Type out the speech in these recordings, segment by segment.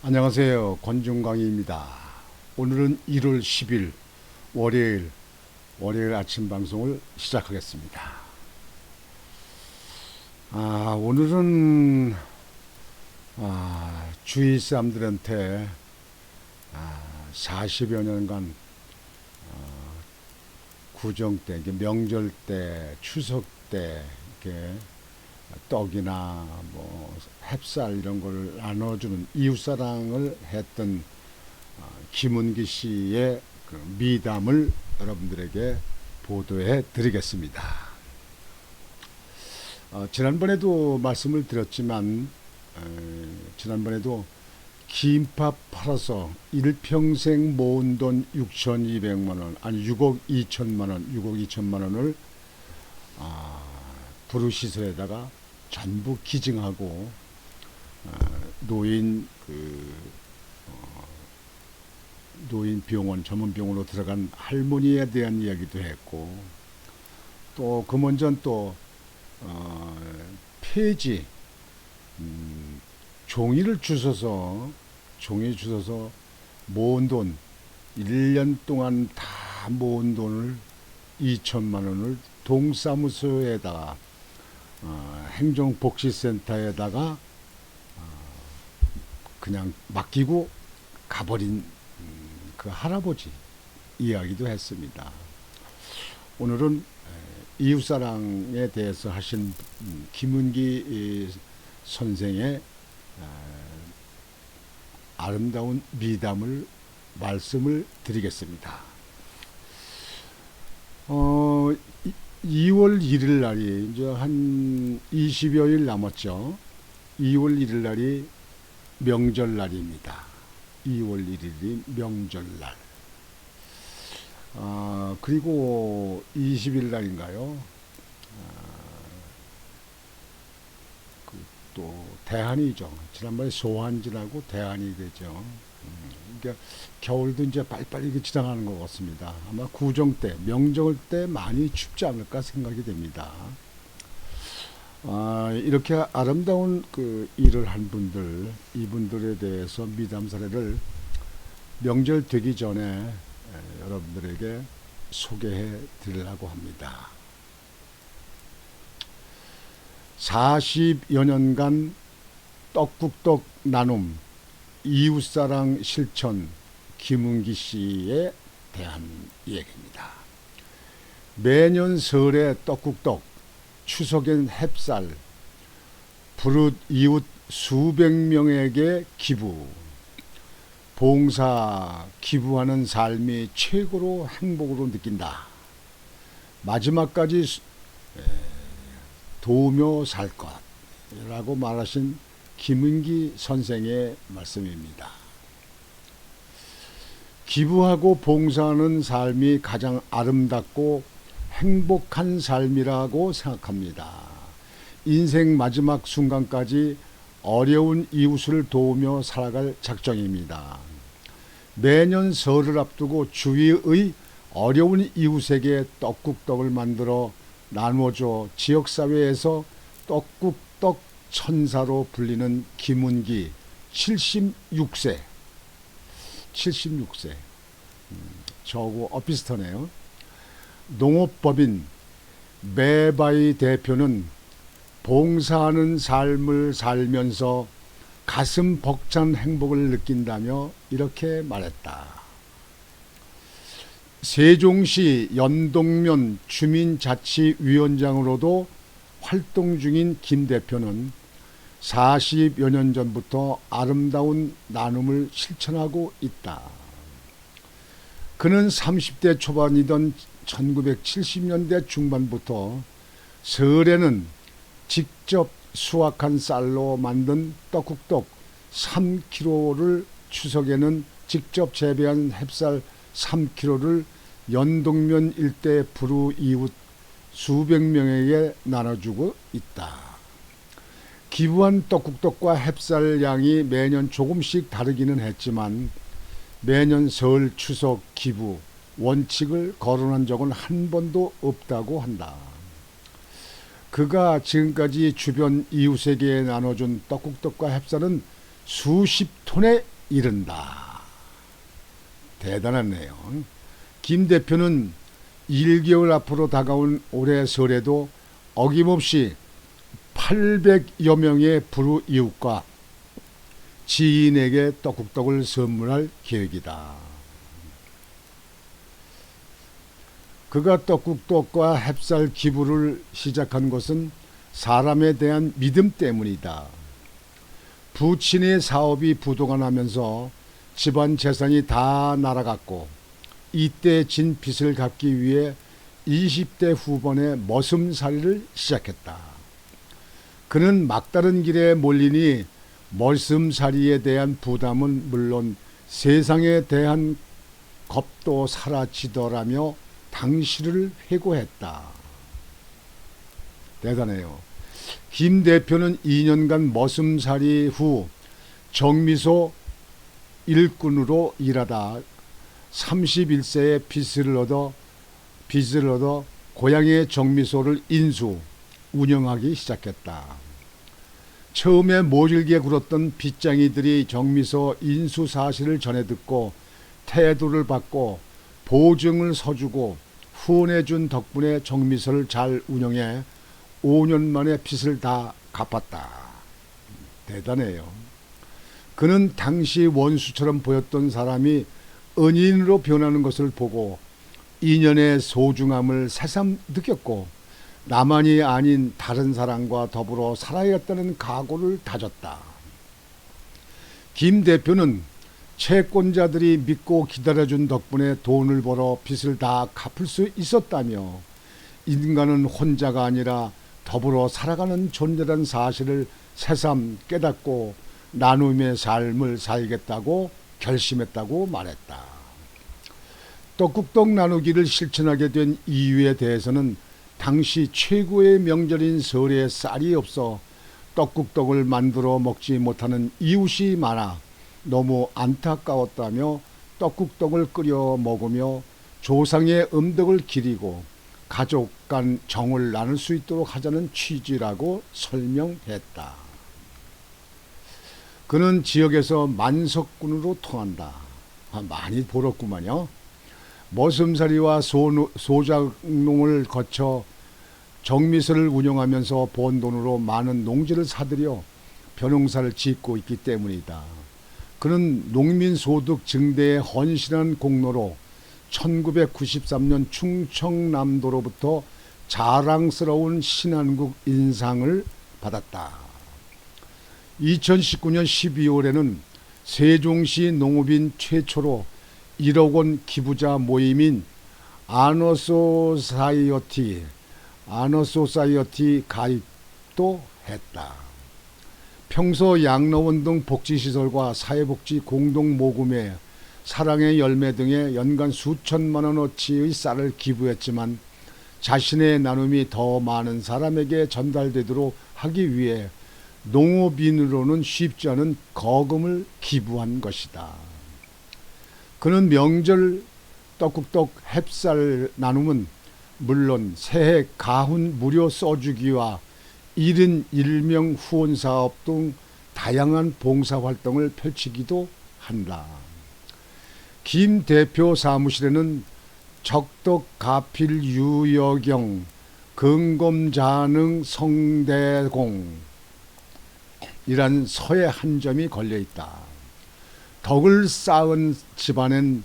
안녕하세요. 권중광입니다. 오늘은 1월 10일 월요일 아침 방송을 시작하겠습니다. 오늘은 주위 사람들한테 40여 년간 구정 때, 명절 때, 추석 때 이렇게 떡이나 뭐 햅쌀 이런 걸 나눠주는 이웃사랑을 했던 김은기 씨의 그 미담을 여러분들에게 보도해 드리겠습니다. 지난번에도 말씀을 드렸지만 지난번에도 김밥 팔아서 일평생 모은 돈 6,200만 원, 아니 6억 2천만 원, 6억 2천만 원을 불우시설에다가 전부 기증하고 노인 노인 병원, 전문 병원으로 들어간 할머니에 대한 이야기도 했고, 또 금원전 또 폐지 종이 주워서 모은 돈 1년 동안 다 모은 돈을 2천만 원을 동사무소에다가 행정복지센터에다가 그냥 맡기고 가버린 그 할아버지 이야기도 했습니다. 오늘은 이웃사랑에 대해서 하신 김은기 선생의 아름다운 미담을 말씀을 드리겠습니다. 2월 1일 날이 이제 한 20여일 남았죠. 2월 1일 날이 명절날입니다. 2월 1일이 명절날. 그리고 20일 날인가요? 또 대한이죠. 지난번에 소환지라고 대한이 되죠. 그러니까 겨울도 이제 빨리빨리 지나가는 것 같습니다. 아마 구정 때, 명절 때 많이 춥지 않을까 생각이 됩니다. 이렇게 아름다운 그 일을 한 분들, 이분들에 대해서 미담 사례를 명절 되기 전에 여러분들에게 소개해 드리려고 합니다. 40여 년간 떡국떡 나눔, 이웃사랑 실천 김은기 씨에 대한 얘기입니다. 매년 설에 떡국떡, 추석엔 햅쌀, 부릇 이웃 수백 명에게 기부, 봉사, 기부하는 삶이 최고로 행복으로 느낀다. 마지막까지 도우며 살 것이라고 말하신 김은기 선생의 말씀입니다. 기부하고 봉사하는 삶이 가장 아름답고 행복한 삶이라고 생각합니다. 인생 마지막 순간까지 어려운 이웃을 도우며 살아갈 작정입니다. 매년 설을 앞두고 주위의 어려운 이웃에게 떡국떡을 만들어 나누어줘 지역사회에서 떡국떡 천사로 불리는 김은기 76세. 저하고 엇비슷하네요. 농업법인 매바이 대표는 봉사하는 삶을 살면서 가슴 벅찬 행복을 느낀다며 이렇게 말했다. 세종시 연동면 주민자치위원장으로도 활동 중인 김 대표는 40여 년 전부터 아름다운 나눔을 실천하고 있다. 그는 30대 초반이던 1970년대 중반부터 설에는 직접 수확한 쌀로 만든 떡국떡 3kg를, 추석에는 직접 재배한 햅쌀 3kg를 연동면 일대 불우 이웃 수백 명에게 나눠주고 있다. 기부한 떡국떡과 햅쌀 양이 매년 조금씩 다르기는 했지만 매년 설, 추석, 기부 원칙을 거론한 적은 한 번도 없다고 한다. 그가 지금까지 주변 이웃에게 나눠준 떡국떡과 햅쌀은 수십 톤에 이른다. 대단하네요. 김 대표는 1개월 앞으로 다가온 올해 설에도 어김없이 800여 명의 불우 이웃과 지인에게 떡국떡을 선물할 계획이다. 그가 떡국떡과 햅쌀 기부를 시작한 것은 사람에 대한 믿음 때문이다. 부친의 사업이 부도가 나면서 집안 재산이 다 날아갔고 이때 진 빚을 갚기 위해 20대 후반에 머슴살이를 시작했다. 그는 막다른 길에 몰리니 머슴살이에 대한 부담은 물론 세상에 대한 겁도 사라지더라며 당시를 회고했다. 대단해요. 김 대표는 2년간 머슴살이 후 정미소 일꾼으로 일하다 31세에 빚을 얻어 고향의 정미소를 인수 운영하기 시작했다. 처음에 모질게 굴었던 빚쟁이들이 정미소 인수 사실을 전해 듣고 태도를 받고 보증을 서주고 후원해준 덕분에 정미소를 잘 운영해 5년 만에 빚을 다 갚았다. 대단해요. 그는 당시 원수처럼 보였던 사람이 은인으로 변하는 것을 보고 인연의 소중함을 새삼 느꼈고 나만이 아닌 다른 사람과 더불어 살아야겠다는 각오를 다졌다. 김 대표는 채권자들이 믿고 기다려준 덕분에 돈을 벌어 빚을 다 갚을 수 있었다며 인간은 혼자가 아니라 더불어 살아가는 존재란 사실을 새삼 깨닫고 나눔의 삶을 살겠다고 결심했다고 말했다. 떡국떡 나누기를 실천하게 된 이유에 대해서는 당시 최고의 명절인 설에 쌀이 없어 떡국떡을 만들어 먹지 못하는 이웃이 많아 너무 안타까웠다며 떡국떡을 끓여 먹으며 조상의 음덕을 기리고 가족 간 정을 나눌 수 있도록 하자는 취지라고 설명했다. 그는 지역에서 만석군으로 통한다. 많이 벌었구만요. 머슴살이와 소작농을 거쳐 정미소를 운영하면서 번 돈으로 많은 농지를 사들여 벼농사를 짓고 있기 때문이다. 그는 농민소득 증대에 헌신한 공로로 1993년 충청남도로부터 자랑스러운 신한국 인상을 받았다. 2019년 12월에는 세종시 농업인 최초로 1억 원 기부자 모임인 아너소사이어티 가입도 했다. 평소 양로원 등 복지시설과 사회복지 공동모금회, 사랑의 열매 등에 연간 수천만 원어치의 쌀을 기부했지만 자신의 나눔이 더 많은 사람에게 전달되도록 하기 위해 농업인으로는 쉽지 않은 거금을 기부한 것이다. 그는 명절 떡국떡 햅쌀 나눔은 물론 새해 가훈 무료 써주기와 1인 1명 후원사업 등 다양한 봉사활동을 펼치기도 한다. 김 대표 사무실에는 적덕 가필 유여경 근검자능 성대공 이란 서의 한 점이 걸려 있다. 덕을 쌓은 집안엔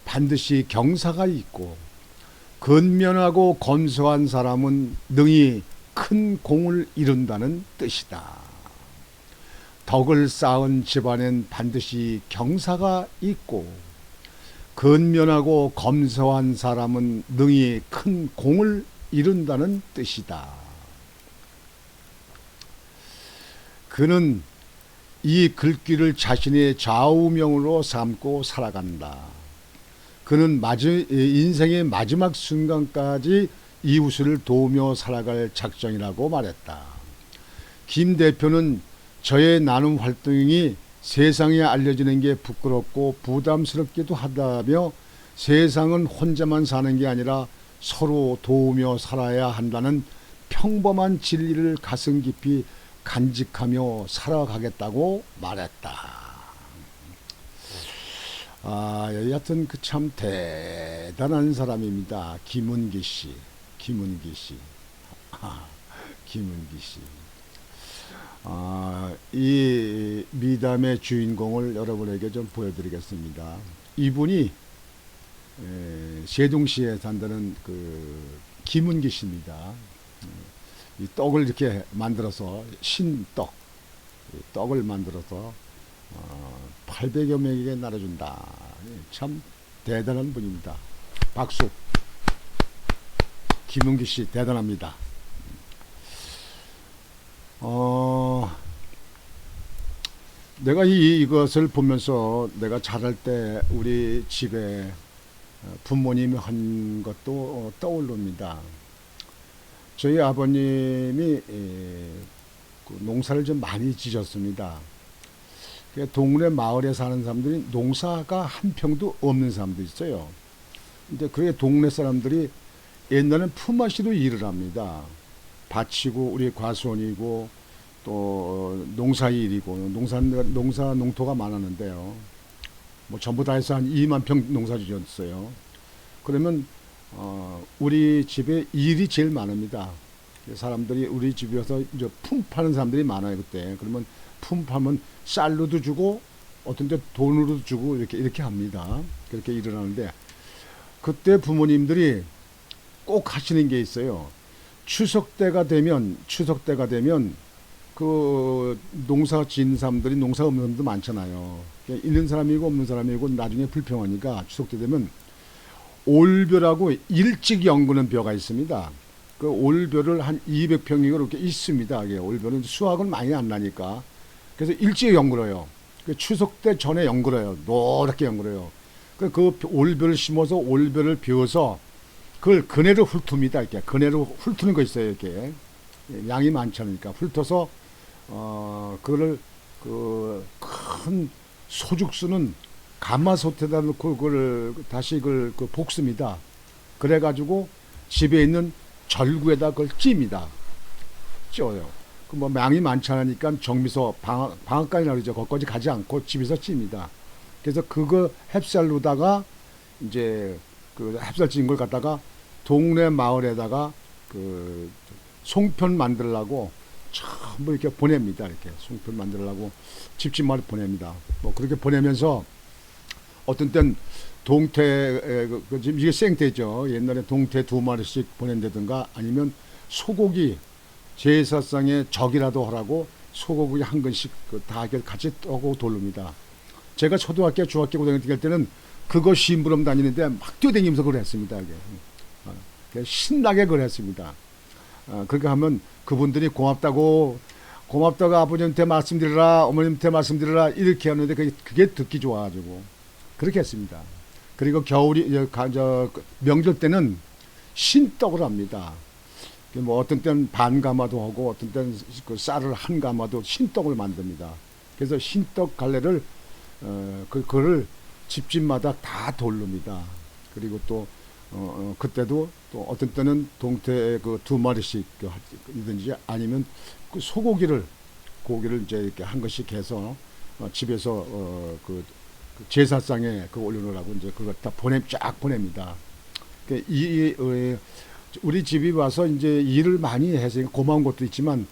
반드시 경사가 있고 근면하고 검소한 사람은 능히 큰 공을 이룬다는 뜻이다. 덕을 쌓은 집안엔 반드시 경사가 있고 근면하고 검소한 사람은 능히 큰 공을 이룬다는 뜻이다. 그는 이 글귀를 자신의 좌우명으로 삼고 살아간다. 그는 인생의 마지막 순간까지 이웃을 도우며 살아갈 작정이라고 말했다. 김 대표는 저의 나눔 활동이 세상에 알려지는 게 부끄럽고 부담스럽기도 하다며 세상은 혼자만 사는 게 아니라 서로 도우며 살아야 한다는 평범한 진리를 가슴 깊이 간직하며 살아가겠다고 말했다. 여하튼 그 참 대단한 사람입니다. 김은기 씨. 김은기 씨. 아, 김은기 씨. 이 미담의 주인공을 여러분에게 좀 보여드리겠습니다. 이분이 세종시에 산다는 그 김은기 씨입니다. 이 떡을 이렇게 만들어서 신떡, 떡을 만들어서 800여 명에게 나눠준다. 참 대단한 분입니다. 박수. 김은기 씨 대단합니다. 내가 이것을 보면서 내가 자랄 때 우리 집에 부모님이 한 것도 떠오릅니다. 저희 아버님이 그 농사를 좀 많이 지셨습니다. 동네 마을에 사는 사람들이 농사가 한 평도 없는 사람도 있어요. 근데 그게 동네 사람들이 옛날엔 품앗이로 일을 합니다. 밭이고 우리 과수원이고 또 농사일이고 농사 농토가 많았는데요. 뭐 전부 다 해서 한 2만 평 농사 지었어요. 그러면 우리 집에 일이 제일 많습니다. 사람들이 우리 집에 와서 이제 품 파는 사람들이 많아요 그때. 그러면 품 파면 쌀로도 주고 어떤 때 돈으로도 주고 이렇게 합니다. 그렇게 일을 하는데 그때 부모님들이 꼭 하시는 게 있어요. 추석 때가 되면 그 농사 지은 사람들이 농사 없는 사람도 많잖아요. 있는 사람이고 없는 사람이고 나중에 불평하니까 추석 때 되면 올벼라고 일찍 연그는 벼가 있습니다. 그 올벼를 한 200평이고 이렇게 있습니다. 이게 올벼는 수확은 많이 안 나니까. 그래서 일찍 연그려요. 그 추석 때 전에 연그려요. 노랗게 연그려요. 그 올벼를 심어서 올벼를 비워서 그걸 그네로 훑습니다. 이렇게 그네로 훑는 거 있어요. 이렇게 양이 많지 않으니까 훑어서 그거를 그 큰 소죽수는 가마솥에다 넣고 그걸 다시 그걸 볶습니다. 그래가지고 집에 있는 절구에다 그걸 찝니다. 쪄요. 그 뭐 양이 많지 않으니까 정미소 방앗간이라고 그러죠. 거기까지 가지 않고 집에서 찝니다. 그래서 그거 햅쌀로다가 이제 그 햅쌀 찐 걸 갖다가 동네 마을에다가 그 송편 만들라고 전부 이렇게 보냅니다. 이렇게 송편 만들라고 집집마다 보냅니다. 뭐 그렇게 보내면서 어떤 땐 동태 지금 이게 생태죠. 옛날에 동태 2마리씩 보낸다든가 아니면 소고기 제사상에 적이라도 하라고 소고기 한 근씩 다 같이 떠고 돌립니다. 제가 초등학교, 중학교, 고등학교 갈 때는 그거 심부름 다니는데 막 뛰어다니면서 그걸 했습니다. 이게 신나게 그걸 했습니다. 그렇게 하면 그분들이 고맙다고 아버님한테 말씀드리라, 어머님한테 말씀드리라 이렇게 하는데 그게 듣기 좋아가지고 그렇게 했습니다. 그리고 명절 때는 신떡을 합니다. 뭐 어떤 때는 반 가마도 하고 어떤 때는 그 쌀을 한 가마도 신떡을 만듭니다. 그래서 신떡 갈래를 그거를 집집마다 다 돌립니다. 그리고 또 그때도 또 어떤 때는 동태 그 2마리씩 이든지 아니면 그 고기를 이제 이렇게 한 것씩 해서 집에서 그 제사상에 그 올려놓으라고 이제 그걸 다 쫙 보냅니다. 우리 집이 와서 이제 일을 많이 해서 고마운 것도 있지만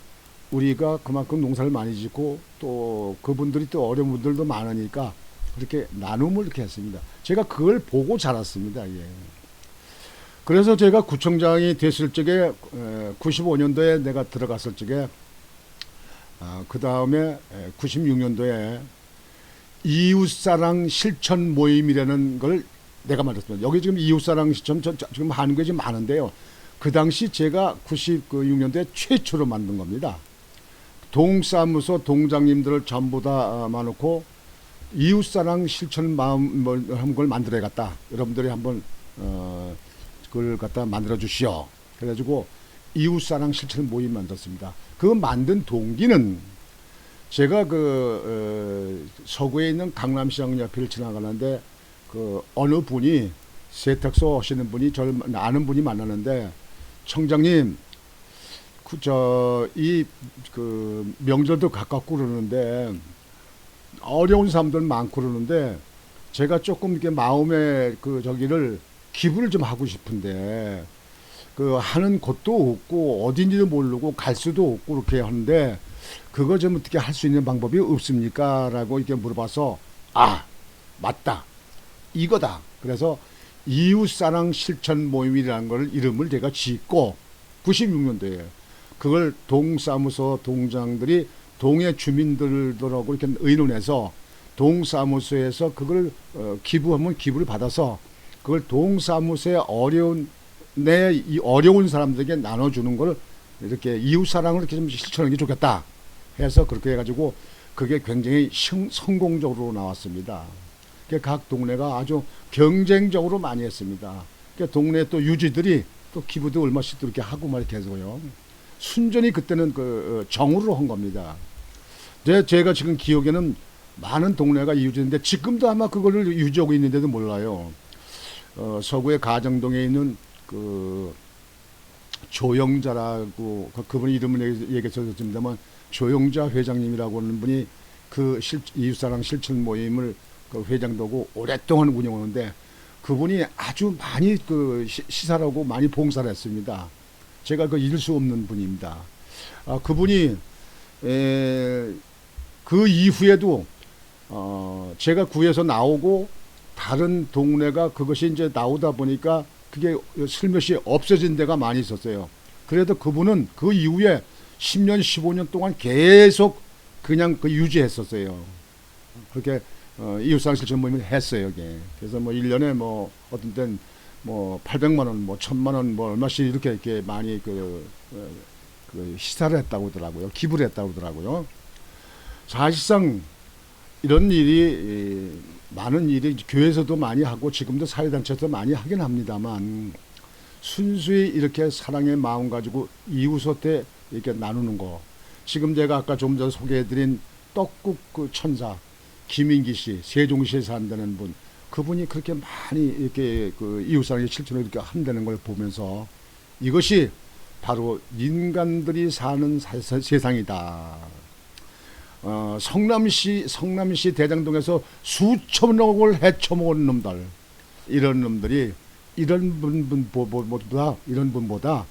우리가 그만큼 농사를 많이 짓고 또 그분들이 또 어려운 분들도 많으니까 그렇게 나눔을 이렇게 했습니다. 제가 그걸 보고 자랐습니다. 예. 그래서 제가 구청장이 됐을 적에 95년도에 내가 들어갔을 적에 그 다음에 96년도에 이웃사랑 실천 모임이라는 걸 내가 만들었습니다. 여기 지금 이웃사랑 실천 지금 한국에 지금 많은데요. 그 당시 제가 96년도에 최초로 만든 겁니다. 동사무소 동장님들을 전부 다 만놓고 이웃사랑 실천 마음 한 걸 만들어야겠다. 여러분들이 한번 그걸 갖다 만들어 주시오. 그래가지고 이웃사랑 실천 모임 만들었습니다. 그 만든 동기는 제가 서구에 있는 강남시장 옆을 지나가는데 그 어느 분이 세탁소 하시는 분이 저를 아는 분이 만나는데 청장님 이 명절도 가깝고 그러는데 어려운 사람들 많고 그러는데 제가 조금 이렇게 마음의 그 저기를 기부를 좀 하고 싶은데 그 하는 곳도 없고 어딘지도 모르고 갈 수도 없고 그렇게 하는데 그거 좀 어떻게 할 수 있는 방법이 없습니까? 라고 이렇게 물어봐서 아 맞다 이거다. 그래서 이웃사랑 실천 모임이라는 걸 이름을 제가 짓고 96년도에 그걸 동사무소 동장들이 동의 주민들하고 이렇게 의논해서 동사무소에서 그걸 기부하면 기부를 받아서 그걸 동사무소에 이 어려운 사람들에게 나눠주는 걸 이렇게 이웃사랑을 이렇게 좀 실천하는 게 좋겠다 해서 그렇게 해가지고 그게 굉장히 성공적으로 나왔습니다. 각 동네가 아주 경쟁적으로 많이 했습니다. 동네 또 유지들이 또 기부도 얼마씩 또 이렇게 하고 막 이렇게 해서요. 순전히 그때는 그 정으로 한 겁니다. 제가 지금 기억에는 많은 동네가 이루어졌는데 지금도 아마 그거를 유지하고 있는데도 몰라요. 서구의 가정동에 있는 그 조영자라고 그분 이름을 얘기해서 줬습니다만 조영자 회장님이라고 하는 분이 그 이웃사랑 실천 모임을 그 회장도고 오랫동안 운영하는데 그분이 아주 많이 그 시사하고 많이 봉사를 했습니다. 제가 그 잊을 수 없는 분입니다. 그분이 그 이후에도 제가 구에서 나오고 다른 동네가 그것이 이제 나오다 보니까 그게 슬며시 없어진 데가 많이 있었어요. 그래도 그분은 그 이후에 10년, 15년 동안 계속 그냥 그 유지했었어요. 그렇게 이웃사랑 실천 모임을 했어요. 이게. 그래서 뭐 1년에 뭐 어떤 때는 뭐 800만 원, 뭐 1000만 원, 뭐 얼마씩 이렇게 많이 그 시사를 했다고 하더라고요. 기부를 했다고 하더라고요. 사실상 이런 일이 많은 일이 교회에서도 많이 하고 지금도 사회단체에서 많이 하긴 합니다만 순수히 이렇게 사랑의 마음 가지고 이웃한테 이렇게 나누는 거. 지금 제가 아까 좀 전에 소개해드린 떡국 그 천사 김인기 씨, 세종시에 산다는 분, 그분이 그렇게 많이 이렇게 그 이웃사랑의 실천을 이렇게 한다는 걸 보면서 이것이 바로 인간들이 사는 세상이다. 성남시 대장동에서 수천억을 헤쳐먹은 놈들, 이런 놈들이 이런 분보다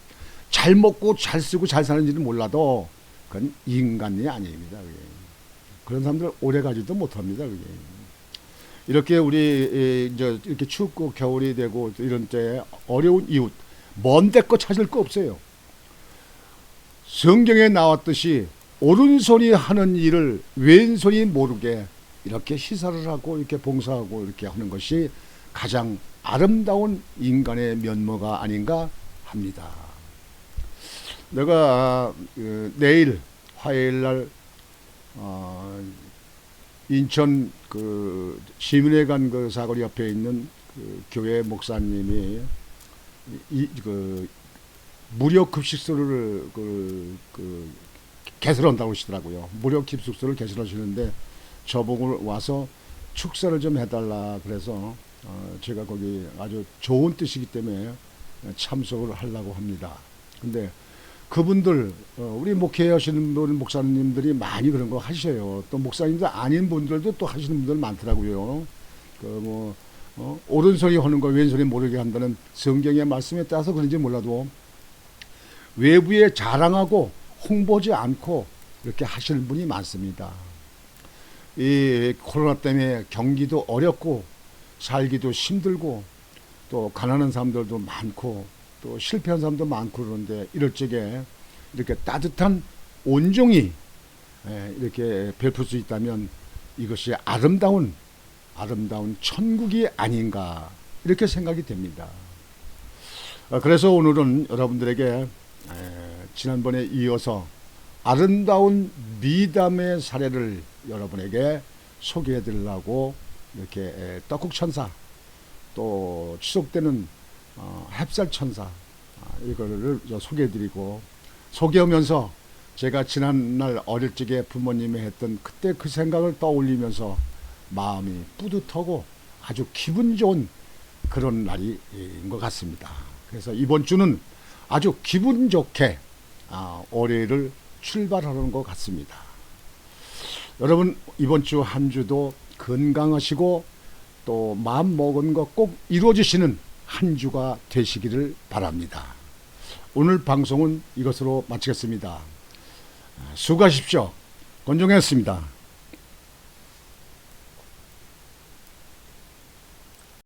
잘 먹고 잘 쓰고 잘 사는지는 몰라도 그건 인간이 아닙니다. 그게. 그런 사람들 오래 가지도 못합니다. 그게. 이렇게 우리 이제 이렇게 춥고 겨울이 되고 이런 때에 어려운 이웃 먼데 거 찾을 거 없어요. 성경에 나왔듯이 오른손이 하는 일을 왼손이 모르게 이렇게 시사를 하고 이렇게 봉사하고 이렇게 하는 것이 가장 아름다운 인간의 면모가 아닌가 합니다. 내가 내일 화요일 날 인천 그 시민회관 그 사거리 옆에 있는 그 교회 목사님이 그 무료 급식소를 개설한다고 하시더라고요. 무료 급식소를 개설하시는데 저보고 와서 축사를 좀 해달라 그래서 제가 거기 아주 좋은 뜻이기 때문에 참석을 하려고 합니다. 근데 그분들 우리 목회하시는 분 목사님들이 많이 그런 거 하셔요. 또 목사님들 아닌 분들도 또 하시는 분들 많더라고요. 오른손이 하는 걸 왼손이 모르게 한다는 성경의 말씀에 따라서 그런지 몰라도 외부에 자랑하고 홍보하지 않고 이렇게 하시는 분이 많습니다. 이 코로나 때문에 경기도 어렵고 살기도 힘들고 또 가난한 사람들도 많고 또 실패한 사람도 많고 그런데 이럴 적에 이렇게 따뜻한 온종이 이렇게 베풀 수 있다면 이것이 아름다운 천국이 아닌가 이렇게 생각이 됩니다. 그래서 오늘은 여러분들에게 지난번에 이어서 아름다운 미담의 사례를 여러분에게 소개해 드리려고 이렇게 떡국천사 또 추석 때는 햅쌀천사 이거를 소개해 드리고 소개하면서 제가 지난날 어릴 적에 부모님이 했던 그때 그 생각을 떠올리면서 마음이 뿌듯하고 아주 기분 좋은 그런 날인 것 같습니다. 그래서 이번 주는 아주 기분 좋게 올해를 출발하는 것 같습니다. 여러분 이번 주 한 주도 건강하시고 또 또 마음 먹은 것 꼭 이루어지시는 한 주가 되시기를 바랍니다. 오늘 방송은 이것으로 마치겠습니다. 수고하십시오. 권종현이었습니다.